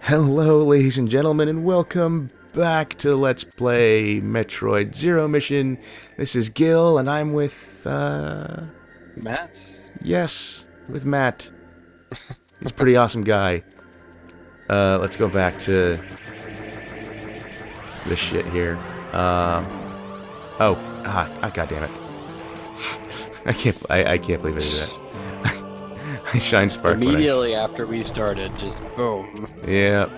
Hello, ladies and gentlemen, and welcome back to Let's Play Metroid Zero Mission. This is Gil, and I'm with, Matt? yes, with Matt. He's a pretty awesome guy. Let's go back to this shit here. God damn it. I can't believe I did that. I shine spark when Immediately after we started, just boom. Yeah.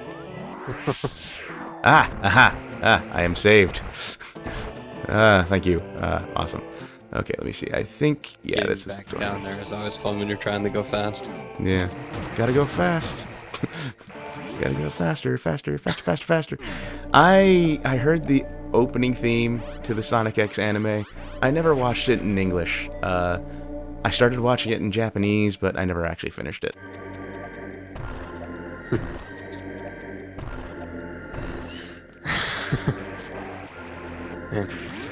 I am saved. Thank you. Awesome. Okay, let me see. I think, yeah, Getting this is back the down there is always fun when you're trying to go fast. Yeah. Gotta go fast. Gotta go faster, faster, faster, faster, faster. I heard the opening theme to the Sonic X anime. I never watched it in English. I started watching it in Japanese, but I never actually finished it.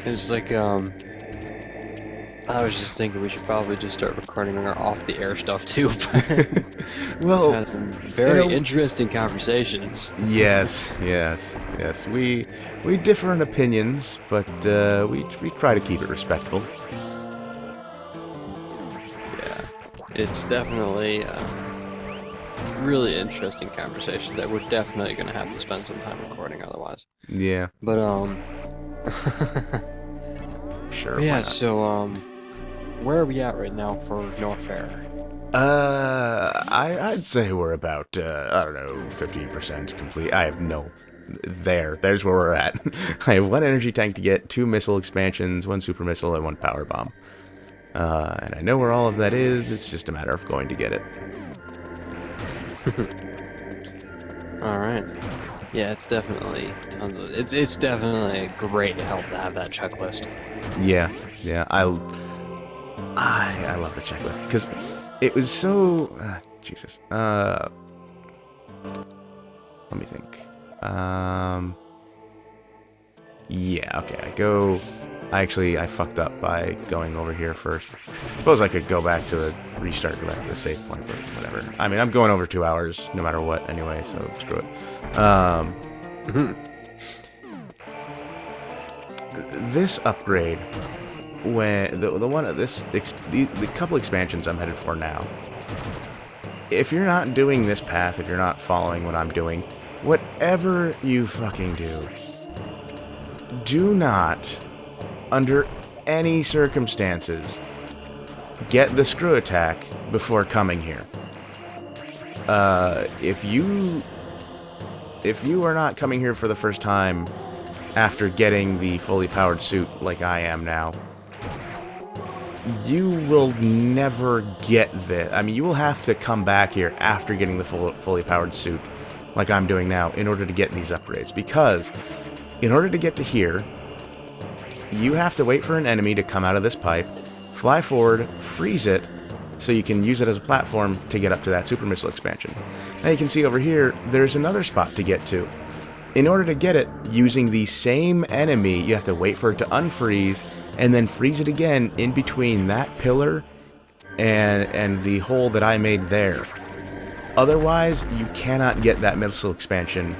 It's like, I was just thinking we should probably just start recording our off-the-air stuff too. Well, We've had some very interesting conversations. Yes. We differ in opinions, but we try to keep it respectful. Yeah, it's definitely a really interesting conversation that we're definitely going to have to spend some time recording otherwise. Yeah. But, Sure. yeah, so, where are we at right now for Norfair? I'd say we're about I don't know, 50% complete. I have no. There's where we're at. I have one energy tank to get, 2 missile expansions, 1 super missile, and 1 power bomb. And I know where all of that is. It's just a matter of going to get it. All right. Yeah, it's definitely tons of. It's definitely great help to have that checklist. Yeah. I love the checklist because it was so. Jesus. Let me think. Yeah. Okay. I fucked up by going over here first. Suppose I could go back to the restart, go back to the save point, but whatever. I mean, I'm going over 2 hours no matter what anyway, so screw it. This upgrade, when the one of the couple expansions I'm headed for now. If you're not doing this path, if you're not following what I'm doing, whatever you fucking do not, under any circumstances, get the screw attack before coming here. If you are not coming here for the first time after getting the fully powered suit like I am now, you will never get this. I mean, you will have to come back here after getting the fully powered suit like I'm doing now in order to get these upgrades, because in order to get to here, you have to wait for an enemy to come out of this pipe, fly forward, freeze it, so you can use it as a platform to get up to that super missile expansion. Now you can see over here, there's another spot to get to. In order to get it, using the same enemy, you have to wait for it to unfreeze, and then freeze it again in between that pillar and the hole that I made there. Otherwise, you cannot get that missile expansion.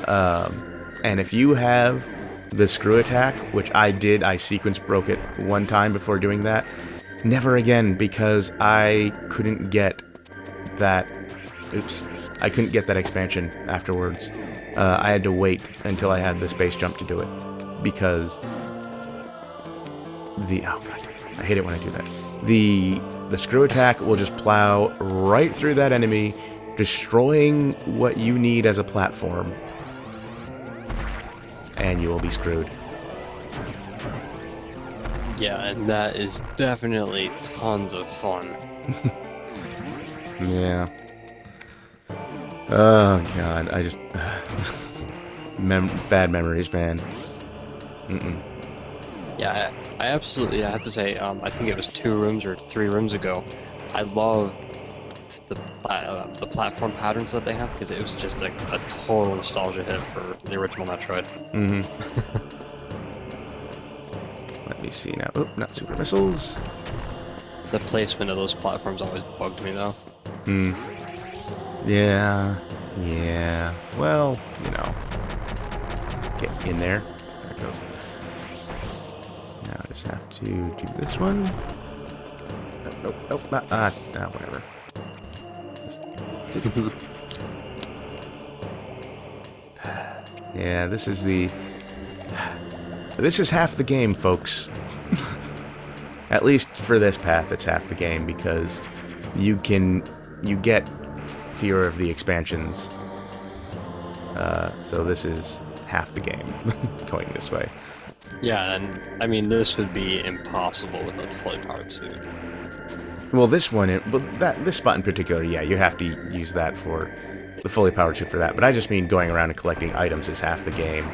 And if you have the screw attack, which I did, I sequence broke it one time before doing that. Never again, because I couldn't get that. Oops. I couldn't get that expansion afterwards. I had to wait until I had the space jump to do it, because oh god, I hate it when I do that. The screw attack will just plow right through that enemy, destroying what you need as a platform, and you will be screwed. Yeah, and that is definitely tons of fun. Yeah. Oh god, I just bad memories, man. Yeah, I absolutely. I have to say, I think it was 2 rooms or 3 rooms ago. I love the platform patterns that they have, because it was just like a total nostalgia hit for the original Metroid. Let me see now. Oh, not super missiles. The placement of those platforms always bugged me though. Yeah. Yeah. Well, you know. Get in there. There it goes. Now I just have to do this one. Nope, nope, nope. Not, whatever. Just yeah, this is the... This is half the game, folks. At least for this path, it's half the game, because you get fewer of the expansions. So this is half the game, going this way. Yeah, and I mean, this would be impossible without the fully powered suit. Well, this one, this spot in particular, yeah, you have to use that for the fully powered suit for that. But I just mean going around and collecting items is half the game.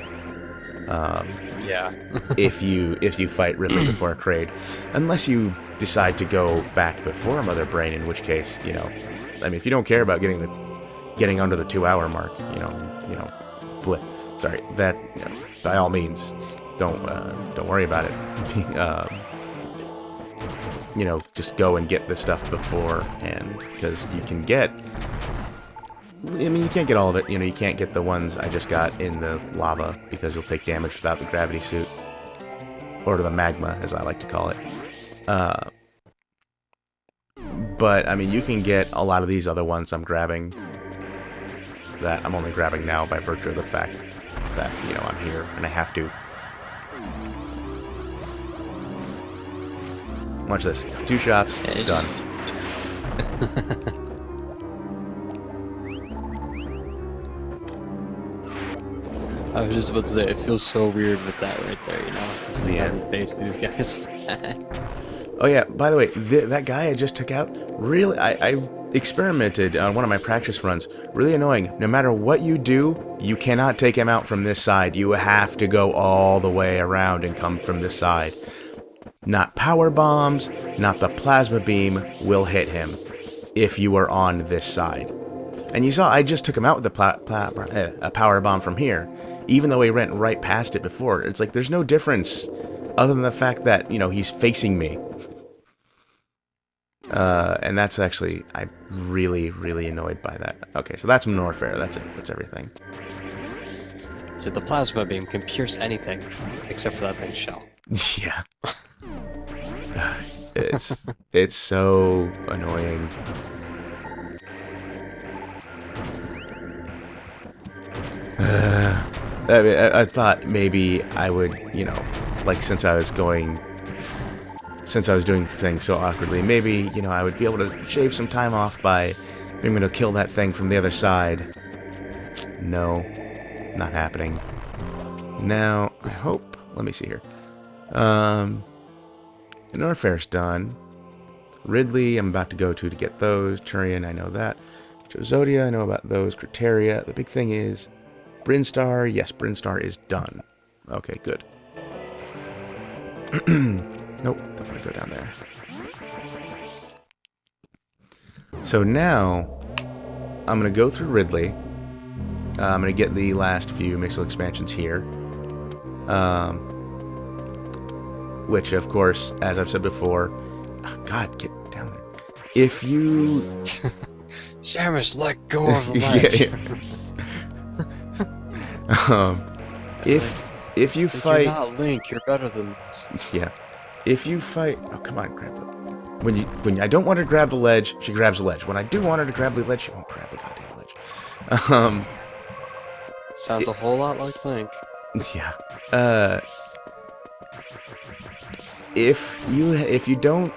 Yeah. if you fight Ridley before a Kraid, unless you decide to go back before Mother Brain, in which case, you know, I mean, if you don't care about getting under the 2-hour mark, you know, sorry, that, you know, by all means, don't worry about it. You know, just go and get this stuff beforehand, because you can get... I mean, you can't get all of it. You know, you can't get the ones I just got in the lava, because you'll take damage without the gravity suit. Or the magma, as I like to call it. But, I mean, you can get a lot of these other ones I'm grabbing, that I'm only grabbing now by virtue of the fact that, you know, I'm here, and I have to. Watch this. 2 shots, done. I was just about to say, it feels so weird with that right there, you know? Just like Yeah. having to face these guys. Oh yeah, by the way, that guy I just took out, really, I experimented on one of my practice runs. Really annoying. No matter what you do, you cannot take him out from this side. You have to go all the way around and come from this side. Not power bombs, not the plasma beam will hit him if you are on this side. And you saw I just took him out with a power bomb from here, even though he went right past it before. It's like there's no difference other than the fact that, you know, he's facing me. And that's actually, I'm really, really annoyed by that. Okay, so that's Norfair. That's it. That's everything. So the plasma beam can pierce anything, except for that thing's shell. Yeah. It's so annoying. I mean, I thought maybe I would, you know, like since I was doing things so awkwardly, maybe, you know, I would be able to shave some time off by being able to kill that thing from the other side. No, not happening. Now, I hope, let me see here. Norfair's done. Ridley, I'm about to go to get those. Turian, I know that. Jozodia, I know about those. Criteria, the big thing is Brinstar. Yes, Brinstar is done. Okay, good. Nope, don't want to go down there. So now, I'm going to go through Ridley. I'm going to get the last few Mixel expansions here. Which, of course, as I've said before... Oh, God, get down there. If you... Shamus, let go of the ledge. If you fight... You're not Link, you're better than... Yeah. If you fight... Oh, come on, grab the... When I don't want her to grab the ledge, she grabs the ledge. When I do want her to grab the ledge, she won't grab the goddamn ledge. Sounds a whole lot like Link. Yeah. If you don't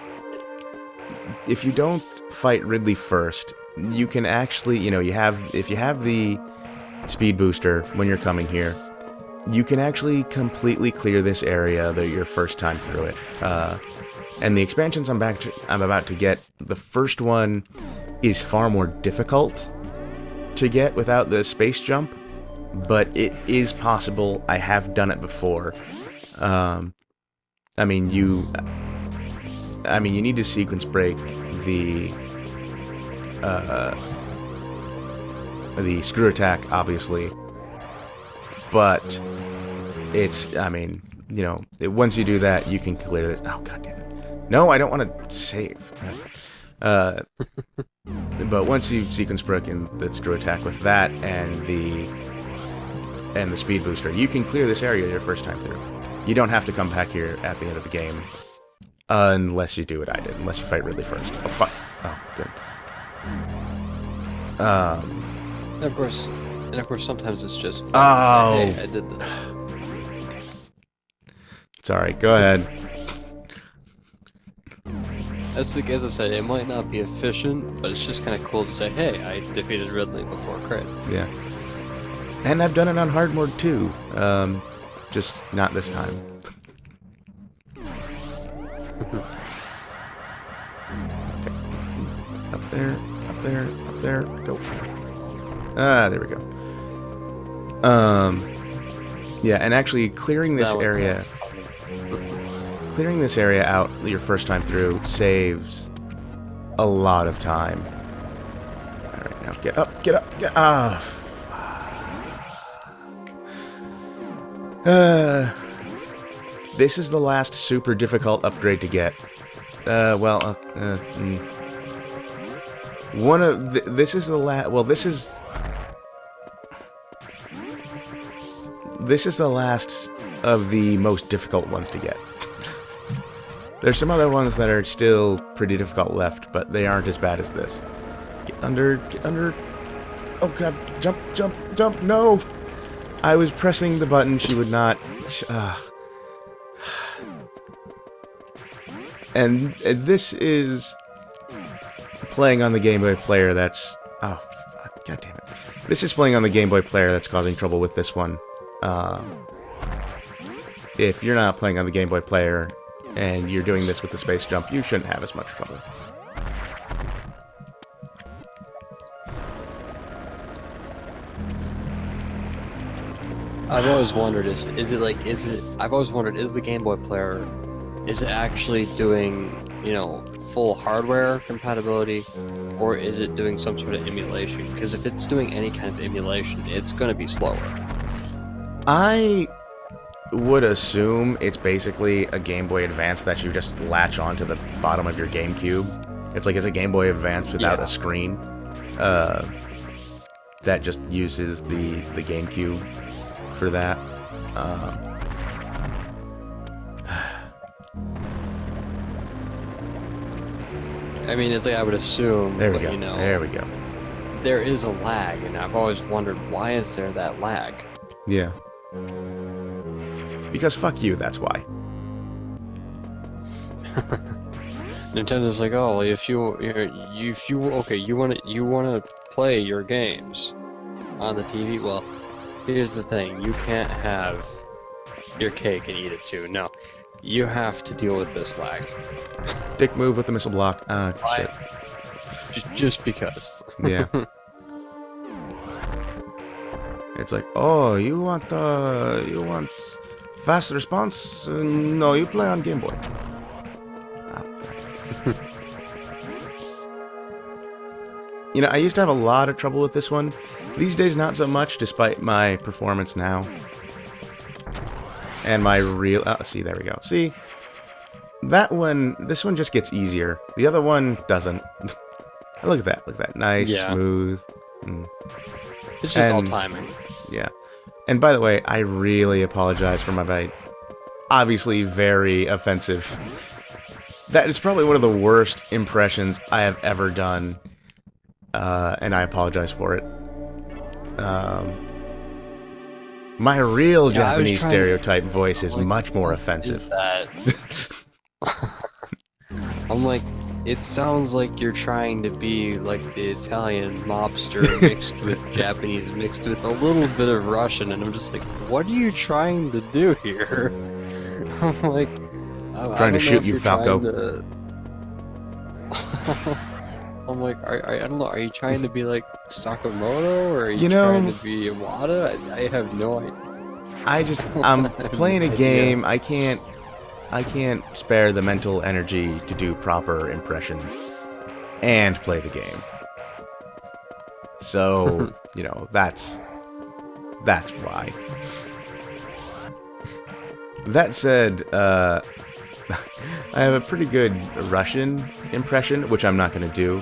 fight Ridley first, you can actually, you know, if you have the speed booster when you're coming here, you can actually completely clear this area your first time through it. And the expansions I'm about to get, the first one is far more difficult to get without the space jump, but it is possible. I have done it before. I mean, you need to sequence break the screw attack, obviously, but it's, I mean, you know, once you do that, you can clear this. Oh, God damn it. No, I don't want to save. But once you've sequence broken the screw attack with that and the speed booster, you can clear this area your first time through. You don't have to come back here at the end of the game, unless you do what I did, unless you fight Ridley first. Oh fuck! Oh good. And of course, sometimes it's just fun Oh. to say, hey, I did this. It's alright. Go ahead. As I said, it might not be efficient, but it's just kind of cool to say, hey, I defeated Ridley before crit. Yeah. And I've done it on hard mode too. Just not this time. Okay. Up there, up there, up there. Go. Ah, there we go. Yeah, and actually clearing this area out your first time through saves a lot of time. Alright, now get up, get up, get up. This is the last super difficult upgrade to get. This is the last. Well, this is the last of the most difficult ones to get. There's some other ones that are still pretty difficult left, but they aren't as bad as this. Get under, get under. Oh god, jump, jump, jump, no! I was pressing the button, she would not. And this is playing on the Game Boy player that's... Oh, god damn it. This is playing on the Game Boy player that's causing trouble with this one. If you're not playing on the Game Boy player and you're doing this with the space jump, you shouldn't have as much trouble. I've always wondered, is the Game Boy player, is it actually doing, full hardware compatibility, or is it doing some sort of emulation? Because if it's doing any kind of emulation, it's going to be slower. I would assume it's basically a Game Boy Advance that you just latch onto the bottom of your GameCube. It's like it's a Game Boy Advance without a screen. That just uses the GameCube for that. I mean, it's like I would assume. There we go. There we go. There is a lag, and I've always wondered, why is there that lag? Yeah. Because fuck you, that's why. Nintendo's like, oh, if you wanna play your games on the TV, well, here's the thing, you can't have your cake and eat it too. No, you have to deal with this lag. Dick move with the missile block. Shit. Just because. Yeah. It's like, oh, you want fast response? No, you play on Game Boy. I used to have a lot of trouble with this one. These days, not so much, despite my performance now. And my real... Oh, see, there we go. See? This one just gets easier. The other one doesn't. Look at that, look at that. Nice, smooth. It's just all timing. Yeah. And by the way, I really apologize for my obviously very offensive. That is probably one of the worst impressions I have ever done. And I apologize for it. My real Japanese stereotype voice is much more offensive. I'm like, it sounds like you're trying to be like the Italian mobster mixed with Japanese, mixed with a little bit of Russian, and I'm just like, what are you trying to do here? I'm like, trying to shoot you, Falco. I'm like, I don't know, are you trying to be like Sakamoto, or are you trying to be Iwata? I have no idea. I'm playing a game, I can't spare the mental energy to do proper impressions and play the game. So, that's why. That said, I have a pretty good Russian impression, which I'm not going to do,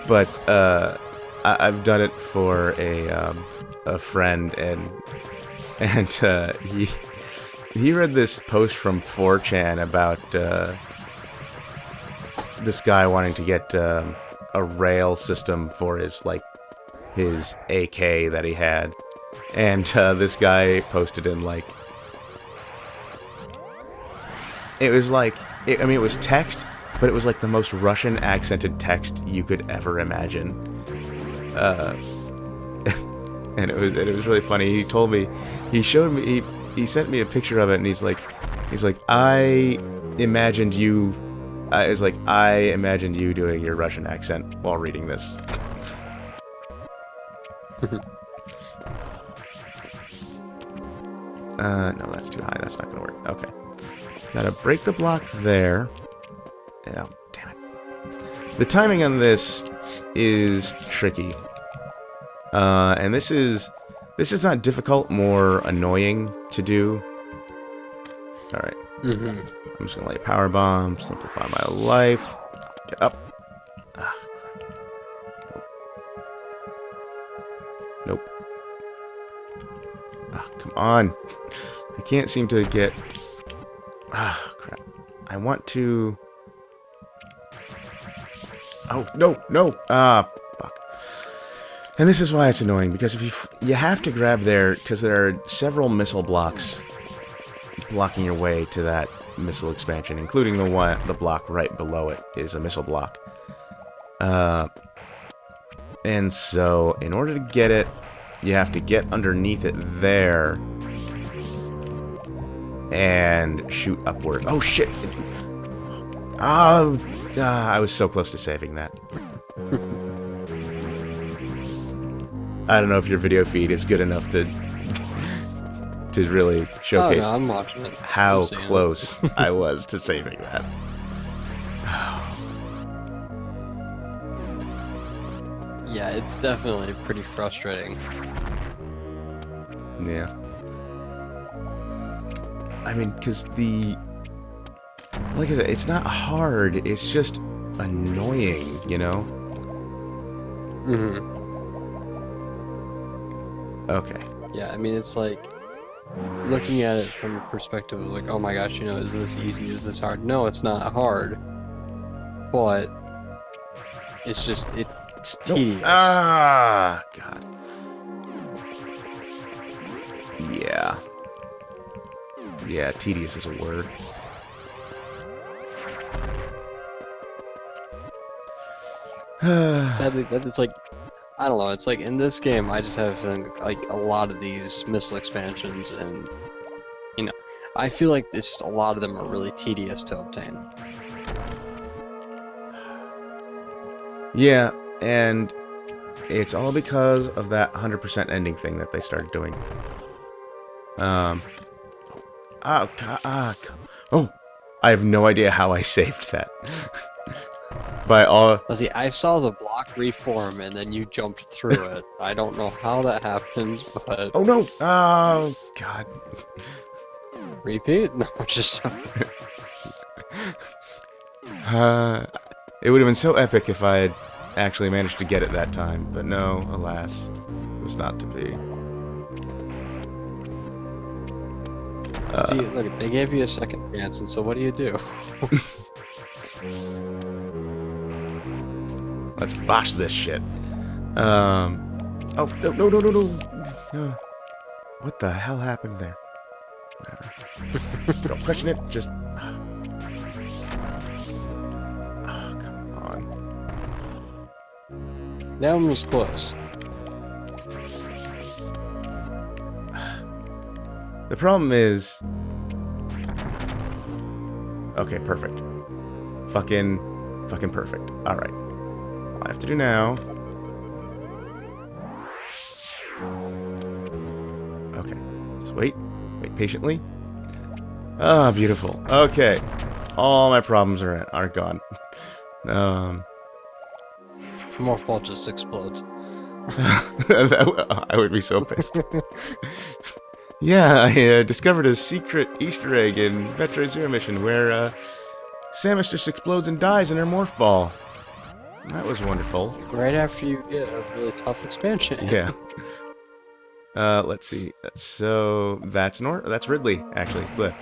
but I've done it for a friend, and he read this post from 4chan about this guy wanting to get a rail system for his AK that he had, and this guy posted in like. It was like, I mean, it was text, but it was like the most Russian accented text you could ever imagine. And it was really funny. He told me, he showed me, he sent me a picture of it, and he's like, I imagined you doing your Russian accent while reading this. No, that's too high. That's not gonna work. Okay. Gotta break the block there. Oh, damn it. The timing on this is tricky. And this is not difficult, more annoying to do. Alright. I'm just gonna lay a power bomb, simplify my life. Get up. Ah. Nope. Ah, come on. I can't seem to get... Ah, crap. I want to... Oh, no, no! Ah, fuck. And this is why it's annoying, because if you have to grab there, because there are several missile blocks blocking your way to that missile expansion, including the block right below it is a missile block. And so, in order to get it, you have to get underneath it there and shoot upward. Oh, shit! Oh, I was so close to saving that. I don't know if your video feed is good enough to really showcase I'm watching it. how close I was to saving that. Yeah, it's definitely pretty frustrating. Yeah. I mean, because like I said, it's not hard, it's just annoying, you know? Okay. Yeah, I mean, it's like, looking at it from a perspective of like, oh my gosh, you know, is this easy, is this hard? No, it's not hard. But, it's just, it's tedious. Ah, God. Yeah. Yeah, tedious is a word. Sadly, that it's like, I don't know, it's like in this game, I just have a feeling like a lot of these missile expansions and, you know, I feel like it's just a lot of them are really tedious to obtain. Yeah, and it's all because of that 100% ending thing that they started doing. Oh, God, oh, I have no idea how I saved that. Let's see, I saw the block reform and then you jumped through it. I don't know how that happened, but... Oh, no! Oh, God. Repeat? No, just... It would have been so epic if I had actually managed to get it that time, but no, alas, it was not to be. See, look, they gave you a second chance, and so what do? Let's bosh this shit. Oh, no, no, no, no, no. What the hell happened there? Whatever. Don't question it, just... Oh, come on. That one was close. The problem is... Okay, perfect. Fucking perfect. Alright. All I have to do now... Okay. Just wait. Wait patiently. Ah, beautiful. Okay. All my problems are gone. More fault just explodes. I would be so pissed. Yeah, I discovered a secret Easter egg in Metroid Zero Mission where Samus just explodes and dies in her morph ball. That was wonderful. Right after you get a really tough expansion. Yeah. Let's see. So that's that's Ridley, actually. Bleh.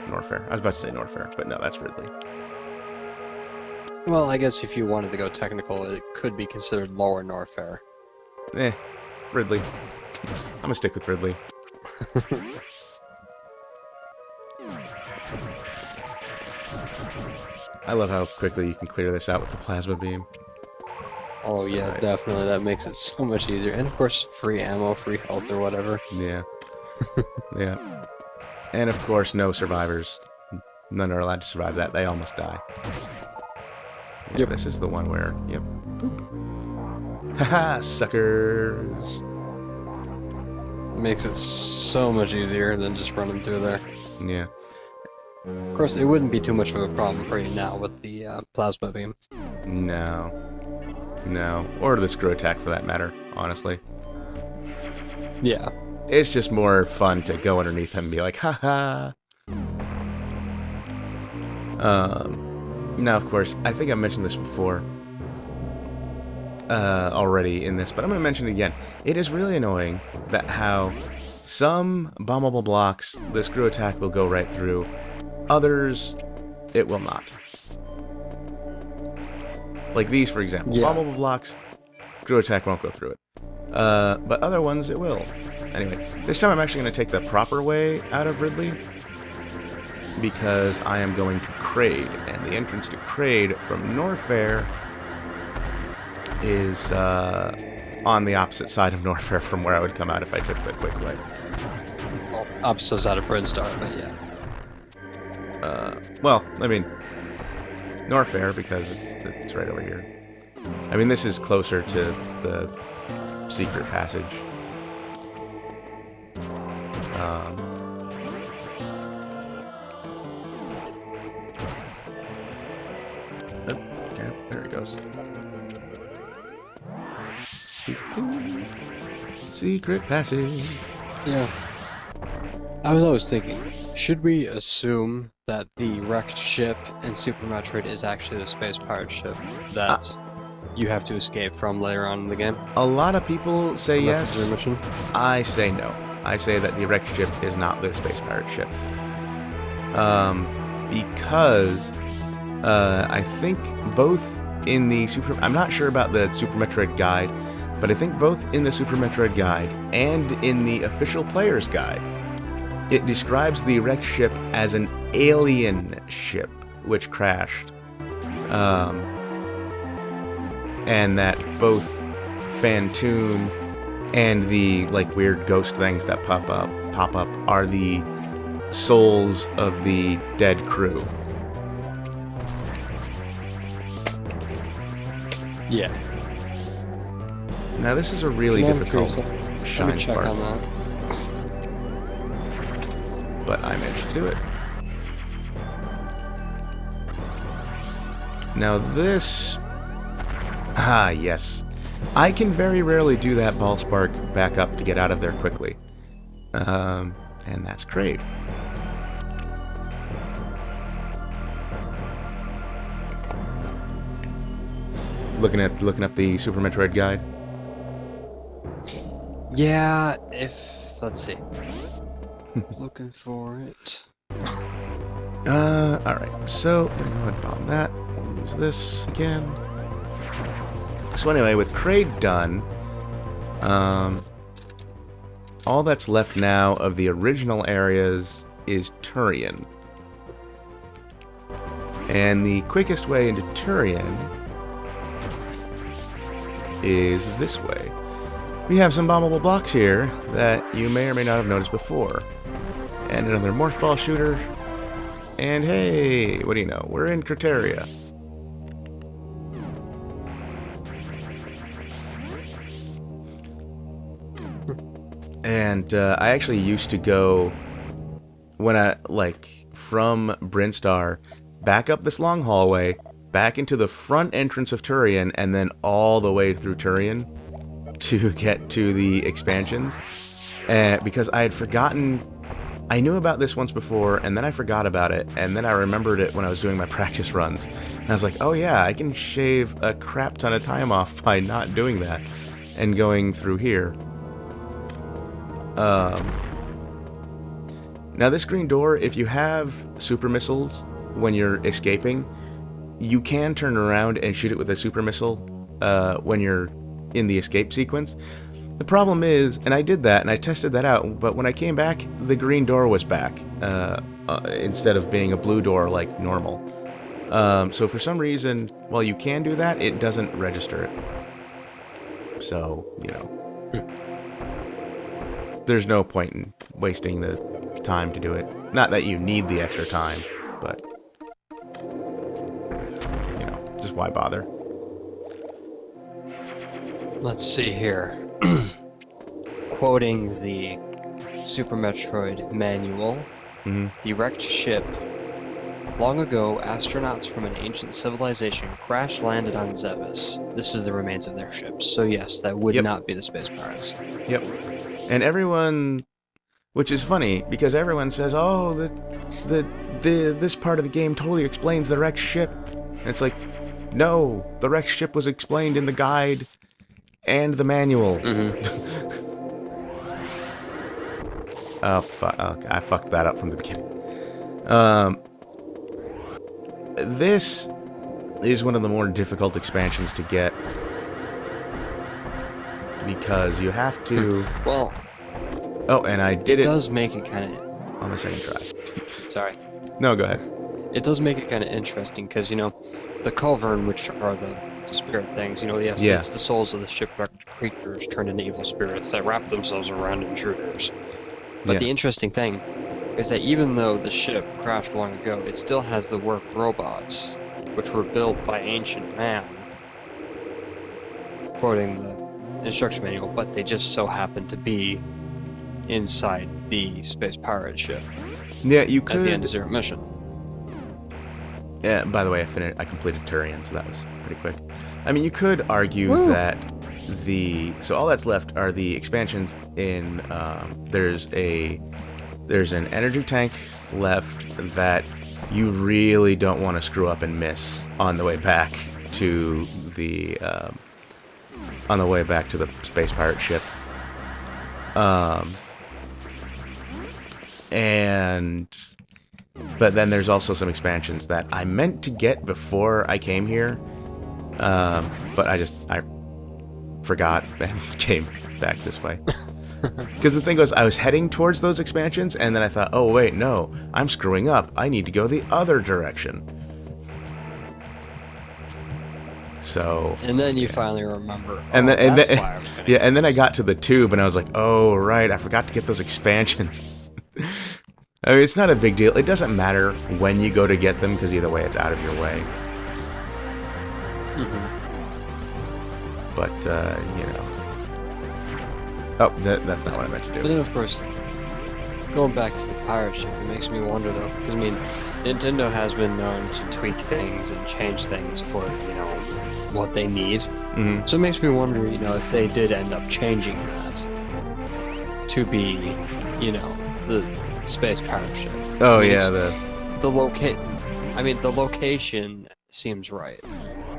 Norfair. I was about to say Norfair, but no, that's Ridley. Well, I guess if you wanted to go technical, it could be considered lower Norfair. Ridley. I'm gonna stick with Ridley. I love how quickly you can clear this out with the plasma beam. Oh So yeah, nice. definitely. That makes it so much easier. And of course, free ammo, free health, or whatever. Yeah. Yeah. And of course, no survivors. None are allowed to survive that. They almost die. Yeah, Yep. This is the one where, yep. Boop. Haha, suckers. Makes it so much easier than just running through there. Yeah. Of course, it wouldn't be too much of a problem for you now with the plasma beam. No. No. Or the screw attack for that matter, honestly. Yeah. It's just more fun to go underneath him and be like, haha. Now, of course, I think I mentioned this before already in this, but I'm going to mention it again. It is really annoying that how some bombable blocks, the screw attack will go right through. Others, it will not. Like these, for example. Yeah. Bombable blocks, screw attack won't go through it. But other ones, it will. Anyway, this time I'm actually going to take the proper way out of Ridley, because I am going to Kraid, and the entrance to Kraid from Norfair is on the opposite side of Norfair from where I would come out if I took the quick way. Well, opposite side of Brinstar, but yeah. Well, I mean, Norfair, because it's right over here. I mean, this is closer to the secret passage. Okay, there he goes. Secret passage. Yeah. I was always thinking, should we assume that the wrecked ship in Super Metroid is actually the space pirate ship that you have to escape from later on in the game? A lot of people say Metroid yes. Zero Mission? I say no. I say that the wrecked ship is not the space pirate ship. Because I think both in the I'm not sure about the Super Metroid guide, but I think both in the Super Metroid guide and in the official player's guide, it describes the wrecked ship as an alien ship which crashed. And that both Fantoon and the like weird ghost things that pop up are the souls of the dead crew. Yeah. Now this is a really Yeah, I'm difficult curious. Let shine me check spark, on that. but I managed to do it. Now this... Ah, yes. I can very rarely do that ball spark back up to get out of there quickly. And that's Kraid. Looking up the Super Metroid guide. Yeah, let's see. Looking for it. Alright, so I'm gonna go ahead and bomb that. Use this again. So anyway, with Kraid done, all that's left now of the original areas is Turian. And the quickest way into Turian is this way. We have some bombable blocks here that you may or may not have noticed before. And another morph ball shooter. And hey, what do you know? We're in Criteria. And I actually used to go when from Brinstar back up this long hallway, back into the front entrance of Turian, and then all the way through Turian to get to the expansions. because I had forgotten. I knew about this once before, and then I forgot about it, and then I remembered it when I was doing my practice runs. And I was like, oh yeah, I can shave a crap ton of time off by not doing that and going through here. Now this green door, if you have super missiles when you're escaping, you can turn around and shoot it with a super missile when you're in the escape sequence. The problem is, and I did that, and I tested that out, but when I came back, the green door was back, instead of being a blue door like normal. So for some reason, while you can do that, it doesn't register it. So, you know, there's no point in wasting the time to do it. Not that you need the extra time, but, you know, just why bother? Let's see here. Quoting the Super Metroid manual, the wrecked ship. Long ago, astronauts from an ancient civilization crash-landed on Zebes. This is the remains of their ship. So yes, that would not be the Space Pirates. Yep. And everyone, which is funny, because everyone says, oh, this part of the game totally explains the wrecked ship. And it's like, no, the wrecked ship was explained in the guide and the manual. Oh, fuck. Okay, I fucked that up from the beginning. This is one of the more difficult expansions to get because you have to... Well... Oh, and I did it... It does make it kind of... On the second try. Sorry. No, go ahead. It does make it kind of interesting because, you know, the Culvern, which are the spirit things, you know, yes, it's the souls of the shipwrecked creatures turned into evil spirits that wrap themselves around intruders. But the interesting thing is that even though the ship crashed long ago, it still has the work robots, which were built by ancient man, quoting the instruction manual, but they just so happen to be inside the space pirate ship. Yeah, you could... At the end of Zero Mission. Yeah, by the way, I completed Turian, so that was pretty quick. I mean, you could argue that so all that's left are the expansions in, there's an energy tank left that you really don't want to screw up and miss on the way back to the, space pirate ship. But then there's also some expansions that I meant to get before I came here, but I forgot and came back this way. Because the thing was, I was heading towards those expansions, and then I thought, oh wait, no, I'm screwing up. I need to go the other direction. So... And then you finally remember, and then yeah, and then I got to the tube, and I was like, oh right, I forgot to get those expansions. I mean, it's not a big deal. It doesn't matter when you go to get them, because either way, it's out of your way. But, you know... Oh, that's not what I meant to do. But then, of course, going back to the pirate ship, it makes me wonder, though. Because, I mean, Nintendo has been known to tweak things and change things for, you know, what they need. So it makes me wonder, you know, if they did end up changing that to be, you know, the space pirate ship. Oh, I mean, yeah, the location seems right.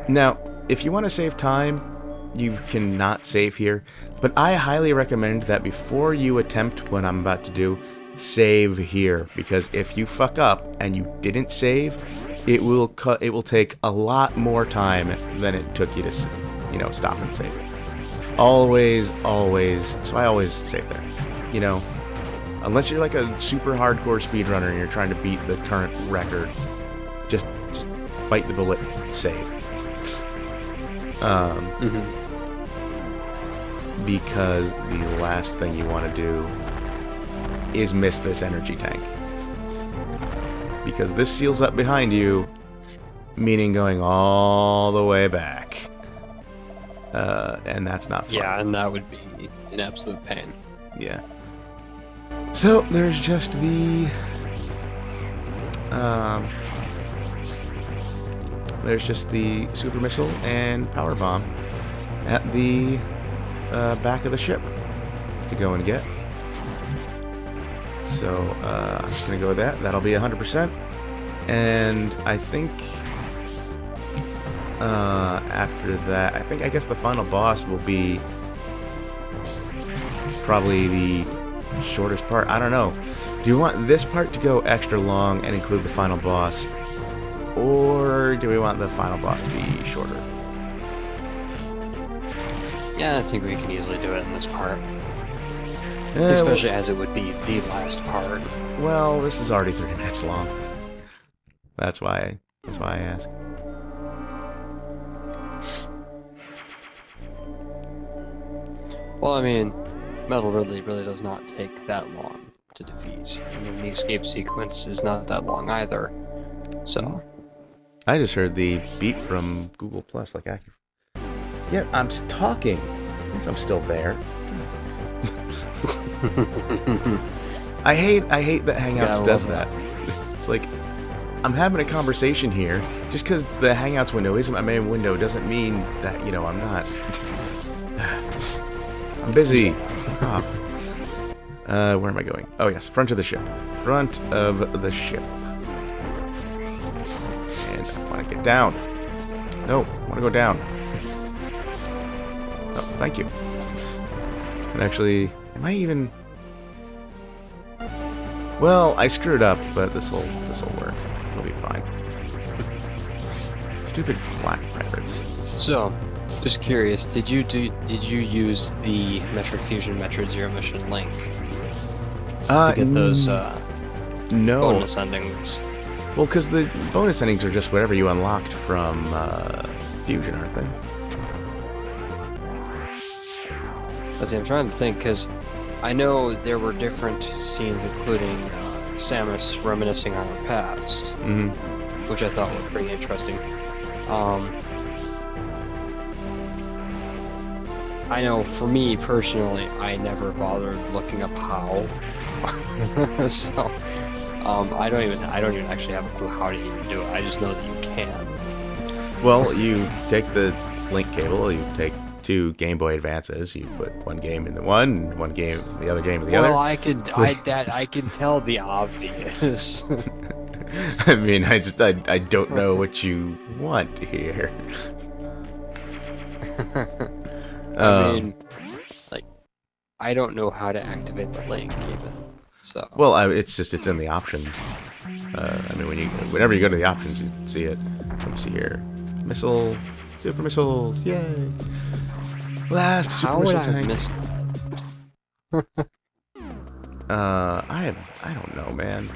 Now, if you want to save time, you can not save here, but I highly recommend that before you attempt what I'm about to do, save here, because if you fuck up and you didn't save, it will take a lot more time than it took you to, you know, stop and save. Always, so I always save there, you know. Unless you're like a super hardcore speedrunner and you're trying to beat the current record, just bite the bullet, save. Because the last thing you want to do is miss this energy tank. Because this seals up behind you, meaning going all the way back. And that's not fun. Yeah, and that would be an absolute pain. Yeah. So, there's just the... super missile and power bomb at the back of the ship to go and get. So I'm just gonna go with that. That'll be 100%. And I think after that, I guess the final boss will be probably the shortest part. I don't know. Do you want this part to go extra long and include the final boss, or do we want the final boss to be shorter? Yeah, I think we can easily do it in this part. Especially as it would be the last part. Well, this is already 3 minutes long. That's why I ask. Well, I mean, Metal really does not take that long to defeat, and then the escape sequence is not that long either. So, I just heard the beep from Google Plus, like I. Yeah, I'm talking. I guess I'm still there. I hate that Hangouts does that. It's like I'm having a conversation here. Just because the Hangouts window isn't my main window doesn't mean that I'm not. I'm busy. Off. Where am I going? Oh yes, front of the ship. Front of the ship. And I want to get down. No, I want to go down. Oh, thank you. And actually, am I even? Well, I screwed up, but this'll work. It'll be fine. Stupid black pirates. So, just curious, did you use the Metroid Fusion Metroid Zero Mission link to get those no bonus endings? Well, because the bonus endings are just whatever you unlocked from Fusion, aren't they? Let's see, I'm trying to think, because I know there were different scenes, including Samus reminiscing on her past, which I thought was pretty interesting. I know for me personally, I never bothered looking up how, so I don't even actually have a clue how to even do it. I just know that you can. Well, you take the link cable, you take 2 Game Boy Advances, you put one game in the one, the other game in the other. Well, I can tell the obvious. I mean, I don't know what you want here. I mean, like, I don't know how to activate the link even. So. Well, it's in the options. I mean, whenever you go to the options, you see it. Let me see here. Missile, super missiles, yay! Last super missile tank. I don't know, man.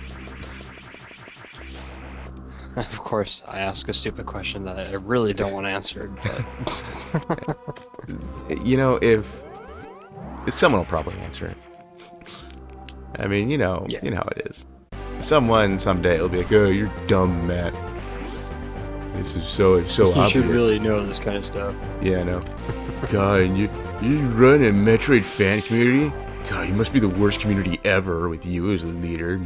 Of course, I ask a stupid question that I really don't want answered, but if someone will probably answer it. I mean, you know how it is. Someone someday will be like, "Oh, you're dumb, Matt. This is so obvious." You should really know this kind of stuff. Yeah, I know. God, you run a Metroid fan community? God, you must be the worst community ever with you as the leader.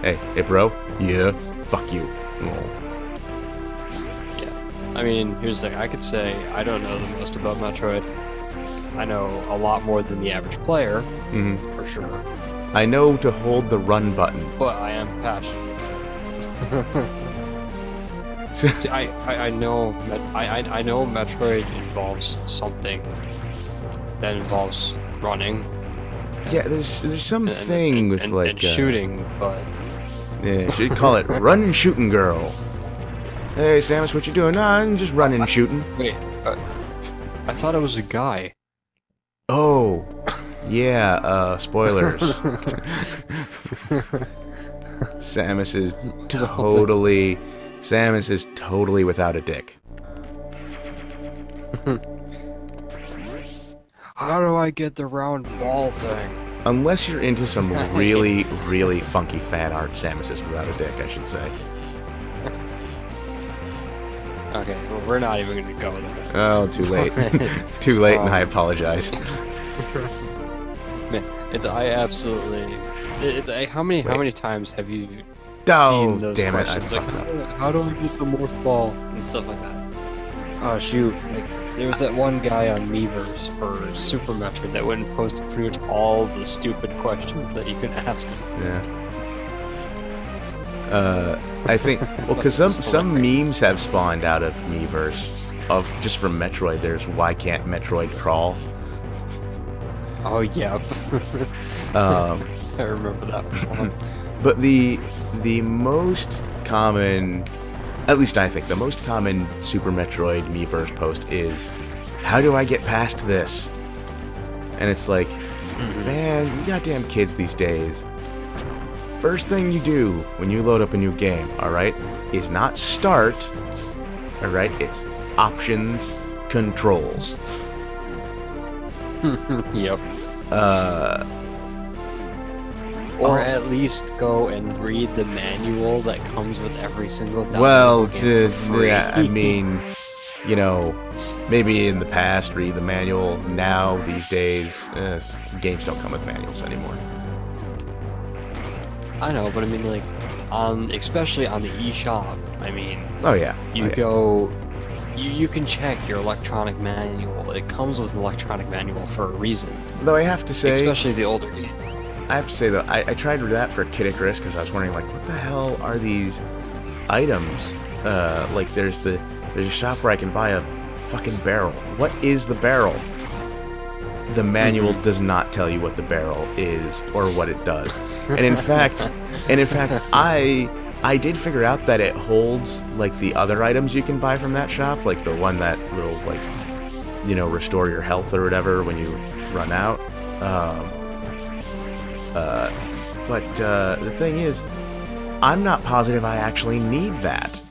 Hey, bro. Yeah, fuck you. Oh. Yeah, I mean, here's the thing. I could say I don't know the most about Metroid. I know a lot more than the average player, for sure. I know to hold the run button. But I am passionate. See, I know Metroid involves something that involves running. Yeah, there's something with like shooting, but yeah, should call it run and shooting girl. Hey, Samus, what you doing? Nah, I'm just running and shooting. Wait, I thought it was a guy. Oh, yeah. Spoilers. Samus is totally without a dick. How do I get the round ball thing? Unless you're into some really, really funky fan art, Samus is without a dick, I should say. Okay, well, we're not even going to go there. Oh, too late. Too late, and I apologize. Man, how many times have you Oh, seen those damn it, questions? I Like, fucked up. how do I get the morph ball and stuff like that? Oh shoot! Like there was that one guy on Miiverse for Super Metroid that went and posted pretty much all the stupid questions that you could ask him. Yeah. I think, well, because some memes have spawned out of Miiverse, of just from Metroid. There's why can't Metroid crawl? Oh yeah. I remember that one. But the most common, at least I think, the most common Super Metroid Miiverse post is, how do I get past this? And it's like, man, you goddamn kids these days. First thing you do when you load up a new game, alright, is not start, alright, it's options, controls. Yep. Oh. Or at least go and read the manual that comes with every single download. Well, game for free. yeah, I mean, you know, maybe in the past read the manual. Now, these days, games don't come with manuals anymore. I know, but I mean, like, especially on the eShop, I mean, Oh yeah. you can check your electronic manual. It comes with an electronic manual for a reason. Though I have to say, Especially the older games. I have to say though, I tried to do that for Kid Icarus because I was wondering, like, what the hell are these items? Like, there's a shop where I can buy a fucking barrel. What is the barrel? The manual does not tell you what the barrel is or what it does. And in fact, I did figure out that it holds like the other items you can buy from that shop, like the one that will, like, you know, restore your health or whatever when you run out. But the thing is, I'm not positive I actually need that.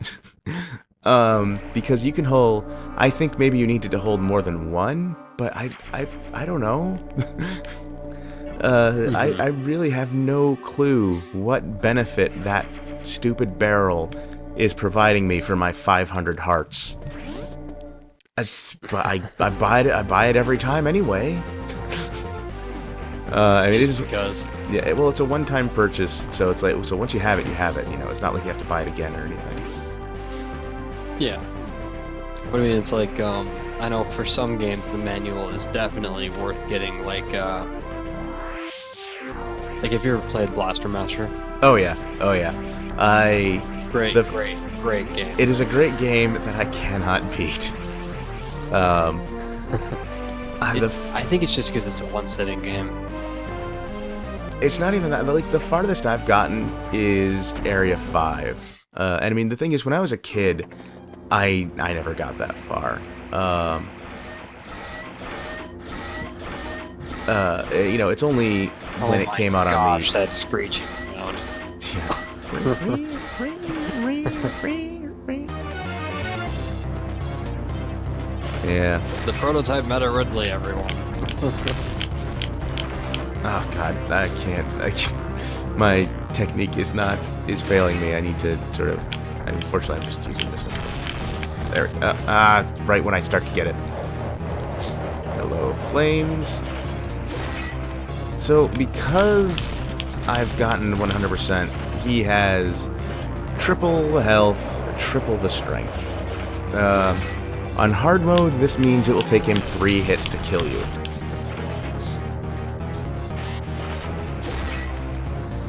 Because you can hold, I think maybe you need to hold more than one, but I don't know. I really have no clue what benefit that stupid barrel is providing me for my 500 hearts. But I buy it every time anyway. I mean, it is because yeah. Well, it's a one-time purchase, so it's like, so once you have it, you have it. You know, it's not like you have to buy it again or anything. yeah. But I mean, it's like I know for some games the manual is definitely worth getting. Like if you ever played Blaster Master. Oh yeah, oh yeah. Great game. It is a great game that I cannot beat. I think it's just because it's a one-sitting game. It's not even that. Like, the farthest I've gotten is Area 5. And I mean, the thing is, when I was a kid, I never got that far. You know, it's only when it came out on the... Oh my gosh, that screeching sound. Yeah. The prototype Meta Ridley, everyone. Oh god, I can't. My technique is failing me. I need to sort of... Unfortunately, I'm just using this one. There. Right when I start to get it. Hello, flames. So, because I've gotten 100%, he has triple the health, triple the strength. On hard mode, this means it will take him 3 hits to kill you.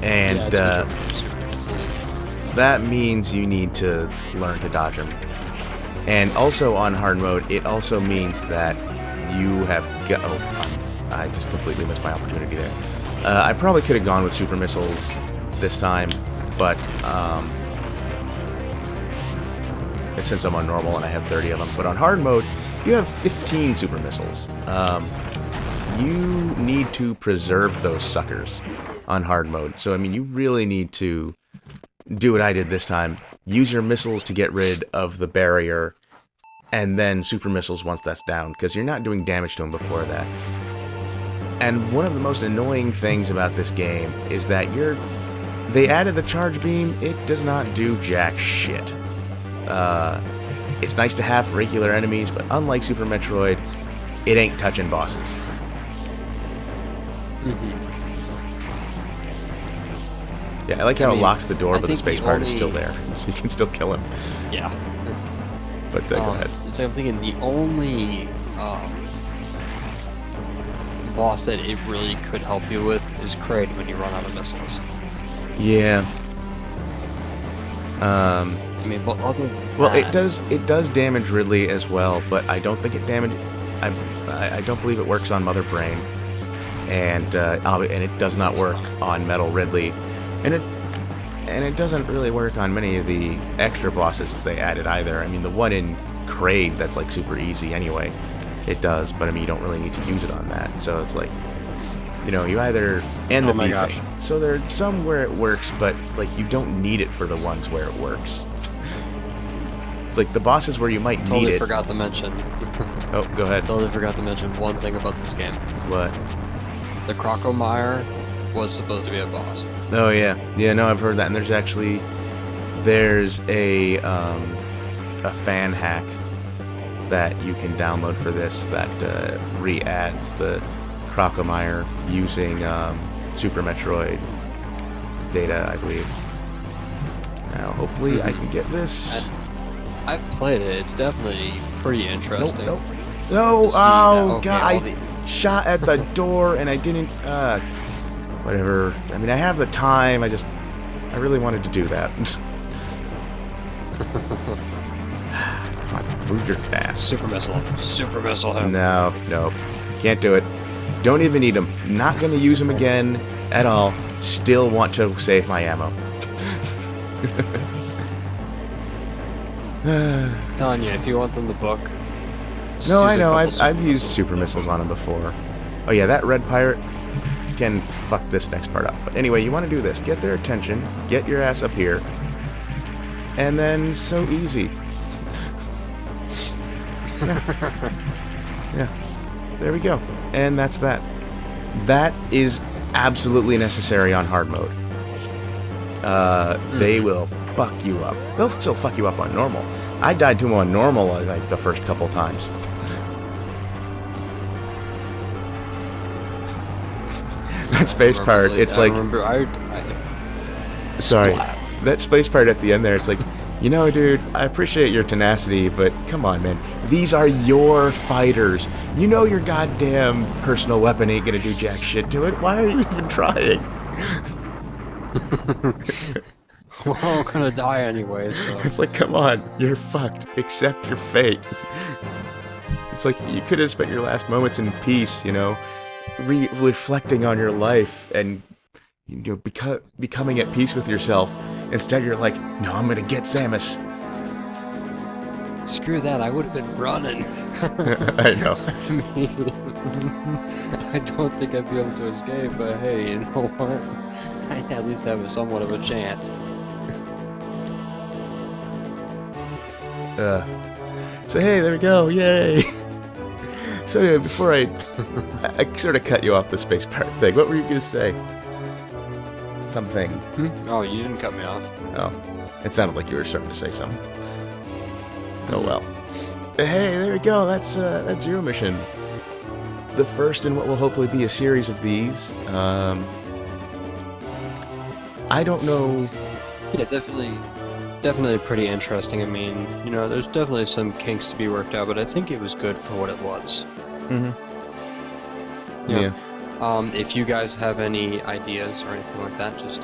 And that means you need to learn to dodge him. And also on hard mode, it also means that you have got... Oh, I just completely missed my opportunity there. I probably could have gone with super missiles this time, but since I'm on normal and I have 30 of them. But on hard mode, you have 15 super missiles. You need to preserve those suckers on hard mode. So, I mean, you really need to do what I did this time. Use your missiles to get rid of the barrier, and then super missiles once that's down, because you're not doing damage to them before that. And one of the most annoying things about this game is that they added the charge beam. It does not do jack shit. It's nice to have for regular enemies, but unlike Super Metroid, it ain't touching bosses. Yeah, I like how it locks the door, but the space part is still there, so you can still kill him. Yeah. But go ahead. So I'm thinking the only boss that it really could help you with is Kraid when you run out of missiles. Yeah. I mean, but other than Well, that, it does damage Ridley as well, but I don't think it damage. I don't believe it works on Mother Brain, and it does not work on Metal Ridley, and it doesn't really work on many of the extra bosses they added either. I mean, the one in Kraid that's like super easy anyway, it does, but I mean you don't really need to use it on that. So it's like, you know, you either and the B thing. So there are some where it works, but like you don't need it for the ones where it works. It's like the bosses where you might need it. Totally forgot to mention. Oh, go ahead. Totally forgot to mention one thing about this game. What? The Crocomire was supposed to be a boss. Oh yeah, yeah. No, I've heard that, and there's a fan hack that you can download for this that re-adds the Crocomire using Super Metroid data, I believe. Now, hopefully, I can get this. I've played it. It's definitely pretty interesting. No! Oh god! I shot at the door and I didn't. Whatever. I mean, I have the time. I really wanted to do that. Come on, move your ass. Super missile him. No, can't do it. Don't even need them. Not gonna use them again at all. Still want to save my ammo. Tanya, if you want them to book. No, I know. I've used super missiles on him before. Oh yeah, that red pirate can fuck this next part up. But anyway, you want to do this. Get their attention. Get your ass up here. And then so easy. Yeah. There we go. And that's that. That is absolutely necessary on hard mode. They will fuck you up. They'll still fuck you up on normal. I died to them on normal like the first couple times. That space part, it's like... Sorry. That space part at the end there, it's like, you know, dude, I appreciate your tenacity, but come on, man. These are your fighters. You know your goddamn personal weapon ain't gonna do jack shit to it. Why are you even trying? We're all gonna die anyway, so... It's like, come on, you're fucked. Accept your fate. It's like, you could have spent your last moments in peace, you know, reflecting on your life and, you know, becoming at peace with yourself. Instead, you're like, no, I'm gonna get Samus. Screw that, I would have been running. I know. I mean, I don't think I'd be able to escape, but hey, you know what? I at least have somewhat of a chance. So hey, there we go, yay! So anyway, before I sort of cut you off the space part thing, what were you gonna say? Something. Oh, you didn't cut me off. Oh, it sounded like you were starting to say something. Oh well. But hey, there we go. That's Zero Mission. The first in what will hopefully be a series of these. I don't know. Yeah, definitely pretty interesting. I mean, you know, there's definitely some kinks to be worked out, but I think it was good for what it was. Yeah. If you guys have any ideas or anything like that, just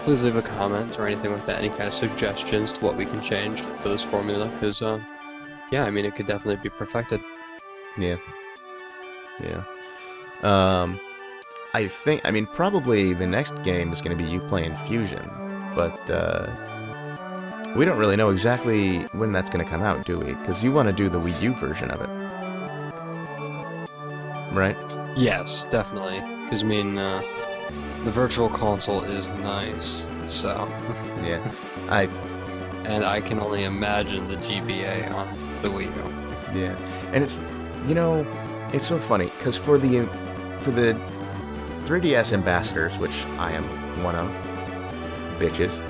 please leave a comment or anything like that. Any kind of suggestions to what we can change for this formula, because yeah, I mean, it could definitely be perfected. Yeah. I mean, probably the next game is going to be you playing Fusion, but we don't really know exactly when that's going to come out, do we? Because you want to do the Wii U version of it, right? Yes, definitely. Because I mean, the Virtual Console is nice, so. Yeah. And I can only imagine the GBA on the Wii U. Yeah, and it's, you know, it's so funny because for the 3DS ambassadors, which I am one of, bitches,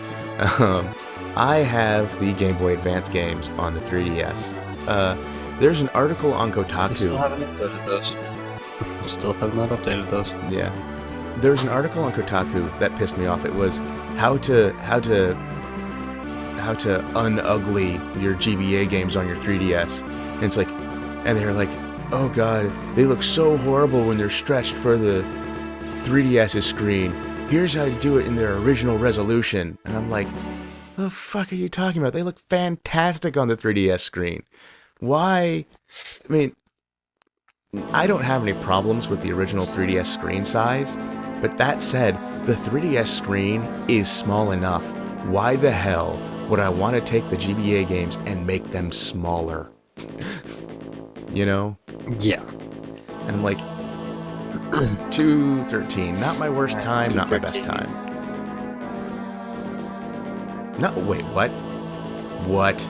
I have the Game Boy Advance games on the 3DS. There's an article on Kotaku. I still haven't updated those. Still have not updated those. Yeah, there's an article on Kotaku that pissed me off. It was how to how to unugly your GBA games on your 3DS. And it's like, and they're like, oh god, they look so horrible when they're stretched for the 3DS's screen. Here's how to do it in their original resolution. And I'm like, the fuck are you talking about? They look fantastic on the 3DS screen. Why? I mean, I don't have any problems with the original 3DS screen size, but that said, the 3DS screen is small enough. Why the hell would I want to take the GBA games and make them smaller? You know? Yeah. And I'm like, 213, not my worst time, not my best 213. time. No, wait, what? What?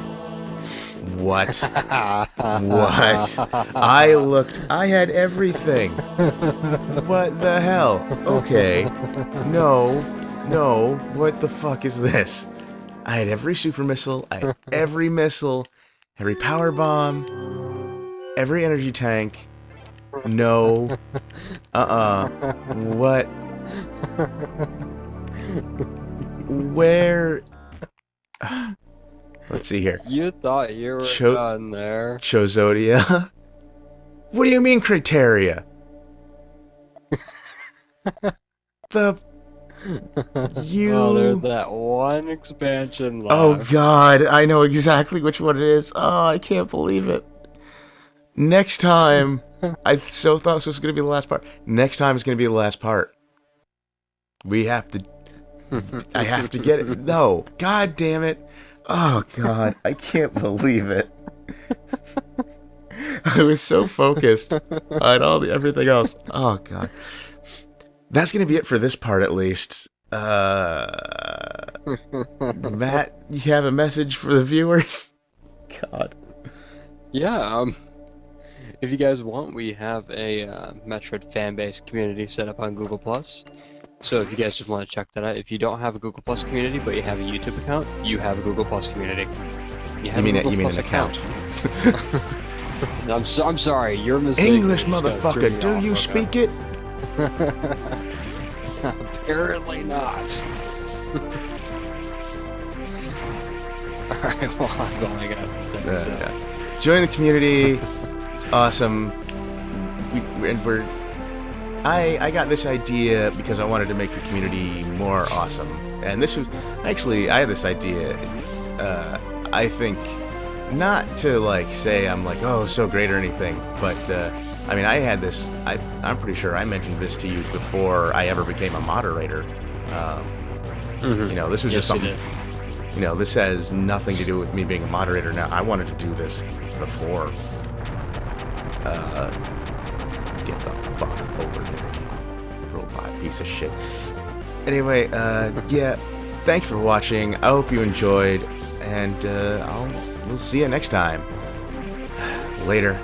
What? What? I had everything. What the hell? Okay. No, what the fuck is this? I had every super missile, I had every missile, every power bomb, every energy tank. No. What? Where? Let's see here. You thought you were done there. Chozodia? What do you mean criteria? Oh, there's that one expansion left. Oh god, I know exactly which one it is. Oh, I can't believe it. Next time, I so thought this was going to be the last part. Next time is going to be the last part. We have to... I have to get it. No, god damn it. Oh god, I can't believe it. I was so focused on everything else. Oh god. That's gonna be it for this part, at least. Matt, you have a message for the viewers? God. Yeah, if you guys want, we have a Metroid fanbase community set up on Google+. So if you guys just want to check that out, if you don't have a Google Plus community, but you have a YouTube account, you have a Google Plus community. You mean an account? I'm sorry, you're mistaken. English, motherfucker, do you speak it? Apparently not. Alright, well, that's all I got to say. Yeah. Join the community. It's awesome. I got this idea because I wanted to make the community more awesome. And this was... Actually, I had this idea, I think, not to, like, say I'm, like, oh, so great or anything, but, I mean, I had this... I'm pretty sure I mentioned this to you before I ever became a moderator. You know, this was just something... You know, this has nothing to do with me being a moderator now. I wanted to do this before. Get the fuck over there, robot piece of shit. Anyway, yeah, thanks for watching. I hope you enjoyed, and we'll see you next time. Later.